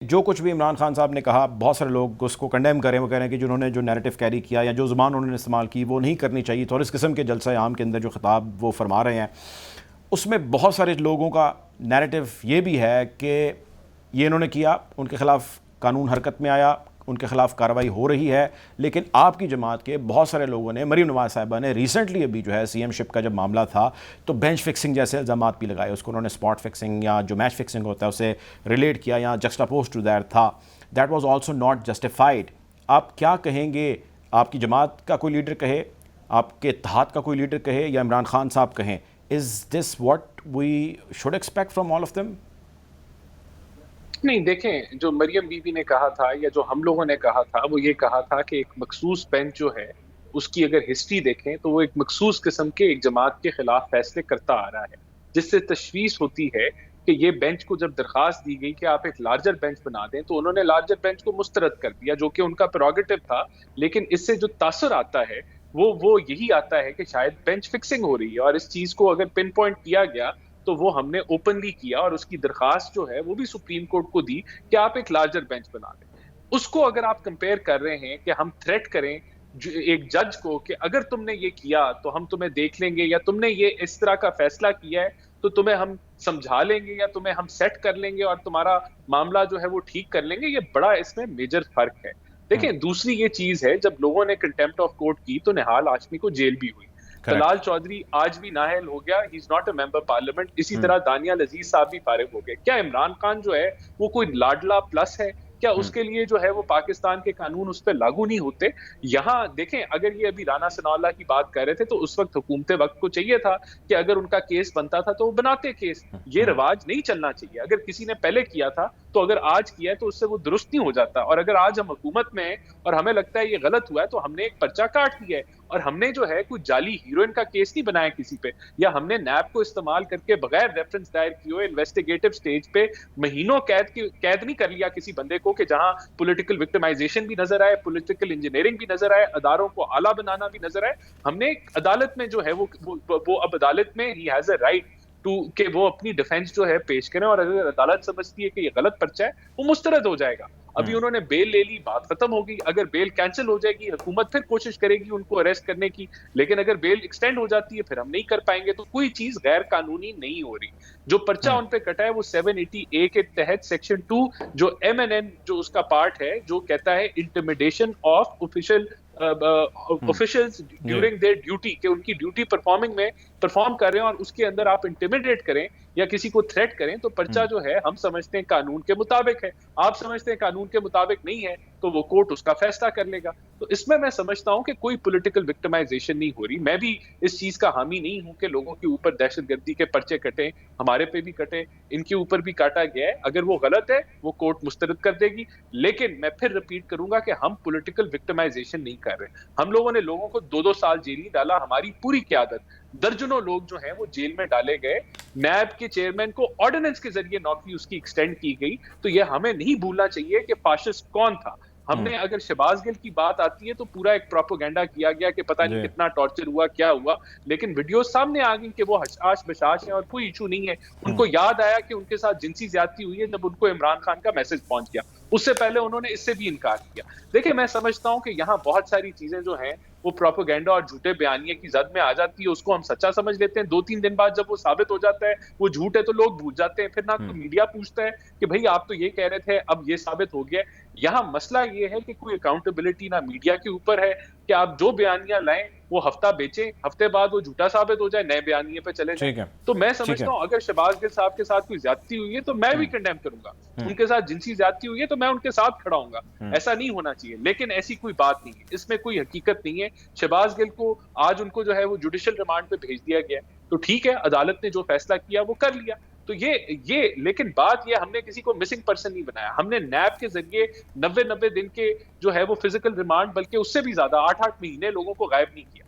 जो कुछ भी इमरान खान साहब ने कहा, बहुत सारे लोग उसको कंडेम करें, वो कह रहे हैं कि जिन्होंने जो नैरेटिव कैरी किया या जो ज़ुबान उन्होंने इस्तेमाल की वो नहीं करनी चाहिए थी, और इस किस्म के जलसा आम के अंदर जो खिताब वो फरमा रहे हैं उसमें बहुत सारे लोगों का नैरेटिव ये भी है कि ये इन्होंने किया, उनके ख़िलाफ़ कानून हरकत में आया, उनके ख़िलाफ़ कार्रवाई हो रही है। लेकिन आपकी जमात के बहुत सारे लोगों ने, मरीम नवाज़ साहिबा ने रिसेंटली अभी जो है सीएम शिप का जब मामला था तो बेंच फिक्सिंग जैसे इल्ज़ाम भी लगाए, उसको उन्होंने स्पॉट फिक्सिंग या जो मैच फिक्सिंग होता है उसे रिलेट किया या जस्टापोज टू दैट था। That was also not justified. आप क्या कहेंगे? आपकी जमात का कोई लीडर कहे, आपके इत्तेहाद का कोई लीडर कहे या इमरान खान साहब कहें, is this what we should expect from all of them? नहीं, देखें, जो मरियम बीबी ने कहा था या जो हम लोगों ने कहा था, वो ये कहा था कि एक मखसूस बेंच जो है, उसकी अगर हिस्ट्री देखें तो वो एक मखसूस किस्म के एक जमात के खिलाफ फैसले करता आ रहा है, जिससे तशवीश होती है कि ये बेंच को जब दरखास्त दी गई कि आप एक लार्जर बेंच बना दें, तो उन्होंने लार्जर बेंच को मुस्तरद कर दिया, जो कि उनका प्रेरोगेटिव था। लेकिन इससे जो तासुर आता है, वो यही आता है कि शायद बेंच फिक्सिंग हो रही है, और इस चीज को अगर पिन पॉइंट किया गया तो वो हमने ओपनली किया, और उसकी दरखास्त जो है वो भी सुप्रीम कोर्ट को दी कि आप एक लार्जर बेंच बना दें। उसको अगर आप कंपेयर कर रहे हैं कि हम थ्रेट करें एक जज को कि अगर तुमने ये किया तो हम तुम्हें देख लेंगे, या तुमने ये इस तरह का फैसला किया है तो तुम्हें हम समझा लेंगे, या तुम्हें हम सेट कर लेंगे और तुम्हारा मामला जो है वो ठीक कर लेंगे, ये बड़ा इसमें मेजर फर्क है। देखिए, दूसरी ये चीज है, जब लोगों ने कंटेम्प्ट ऑफ कोर्ट की तो निहाल हाशमी को जेल भी हुई। करेक्ट। तलाल चौधरी आज भी नाअहल हो गया, he is not a member parliament. इसी तरह दानियाल अजीज साहब भी फारिग हो गए। क्या इमरान खान जो है वो कोई लाडला प्लस है? क्या उसके लिए जो है वो पाकिस्तान के कानून उस पर लागू नहीं होते? यहाँ देखें, अगर ये अभी राना सनाउल्लाह की बात कर रहे थे तो उस वक्त हुकूमत वक्त को चाहिए था कि अगर उनका केस बनता था तो वो बनाते केस। ये रिवाज नहीं चलना चाहिए। अगर किसी ने पहले किया था तो अगर आज किया है तो उससे वो दुरुस्त नहीं हो जाता। और अगर आज हम हुकूमत में हैं और हमें लगता है ये गलत हुआ है, तो हमने एक पर्चा काट दिया है, और हमने जो है कुछ जाली हीरोइन का केस नहीं बनाया किसी पे, या हमने नैब को इस्तेमाल करके बगैर रेफरेंस दायर किए हुए इन्वेस्टिगेटिव स्टेज पे महीनों कैद नहीं कर लिया किसी बंदे को, कि जहां पॉलिटिकल विक्टिमाइजेशन भी नजर आए, पॉलिटिकल इंजीनियरिंग भी नजर आए, अदारों को आला बनाना भी नजर आए। हमने अदालत में जो है वो अब अदालत में ही हैज अ राइट टू कि वो अपनी डिफेंस जो है पेश करें, और अगर अदालत समझती है कि ये गलत पर्चा है, वो मुस्तरद हो जाएगा। अभी उन्होंने बेल ले ली, बात खत्म हो गई। अगर बेल कैंसिल हो जाएगी, हुकूमत फिर कोशिश करेगी उनको अरेस्ट करने की, लेकिन अगर बेल एक्सटेंड हो जाती है फिर हम नहीं कर पाएंगे। तो कोई चीज गैर कानूनी नहीं हो रही। जो पर्चा उन पे कटा है वो 780A के तहत सेक्शन 2 जो MNN जो उसका पार्ट है, जो कहता है इंटिमिडेशन ऑफ ऑफिशियल्स जी। ड्यूरिंग देयर ड्यूटी, कि उनकी ड्यूटी परफॉर्म कर रहे हैं और उसके अंदर आप इंटिमिडेट करें या किसी को थ्रेट करें, तो पर्चा जो है हम समझते हैं कानून के मुताबिक है। आप समझते हैं कानून के मुताबिक नहीं है, तो वो कोर्ट उसका फैसला कर लेगा। तो इसमें मैं समझता हूं कि कोई पॉलिटिकल विक्टिमाइजेशन नहीं हो रही। मैं भी इस चीज का हामी नहीं हूं कि लोगों के ऊपर दहशतगर्दी के पर्चे कटे, हमारे पे भी कटे, इनके ऊपर भी काटा गया है। अगर वो गलत है वो कोर्ट मुस्तरद कर देगी, लेकिन मैं फिर रिपीट करूंगा कि हम पॉलिटिकल विक्टिमाइजेशन नहीं कर रहे। हम लोगों ने लोगों को 2-2 साल जेल नहीं डाला, हमारी पूरी क़यादत, दर्जनों लोग जो हैं वो जेल में डाले गए। नैब के चेयरमैन को ऑर्डिनेंस के जरिए नौकरी उसकी एक्सटेंड की गई। तो यह हमें नहीं भूलना चाहिए कि फाशिस्ट कौन था। हमने, अगर शहबाज गिल की बात आती है तो पूरा एक प्रोपेगेंडा किया गया कि पता नहीं जी। कितना टॉर्चर हुआ, क्या हुआ, लेकिन वीडियो सामने आ गई कि वो हशाश बशाश है और कोई इशू नहीं है। उनको याद आया कि उनके साथ जिनसी ज्यादती हुई है जब उनको इमरान खान का मैसेज पहुंच गया। उससे पहले उन्होंने इससे भी इनकार किया। देखिए, मैं समझता हूं कि यहाँ बहुत सारी चीजें जो हैं वो प्रोपेगेंडा और झूठे बयानिए की जद में आ जाती है। उसको हम सच्चा समझ लेते हैं, 2-3 दिन बाद जब वो साबित हो जाता है वो झूठ है तो लोग भूल जाते हैं। फिर ना तो मीडिया पूछता है कि भाई आप तो ये कह रहे थे, अब ये साबित हो गया। यहाँ मसला ये है कि कोई अकाउंटेबिलिटी ना मीडिया के ऊपर है कि आप जो बयानियां लाएं वो हफ्ता बेचें, हफ्ते बाद वो झूठा साबित हो जाए, नए बयानिए पे चले जाएं। ठीक है। तो मैं ठीक है। समझता हूं अगर शहबाज गिल साहब के साथ कोई ज्यादती हुई है तो मैं भी कंडेम करूंगा। उनके साथ जिनसी ज्यादती हुई है तो मैं उनके साथ खड़ा हूंगा। ऐसा नहीं होना चाहिए, लेकिन ऐसी कोई बात नहीं है, इसमें कोई हकीकत नहीं है। शहबाज गिल को आज उनको जो है वो जुडिशियल रिमांड पे भेज दिया गया, तो ठीक है, अदालत ने जो फैसला किया वो कर लिया। तो ये लेकिन बात ये, हमने किसी को मिसिंग पर्सन नहीं बनाया। हमने नैब के जरिए 90-90 दिन के जो है वो फिजिकल रिमांड, बल्कि उससे भी ज्यादा 8-8 महीने लोगों को गायब नहीं किया।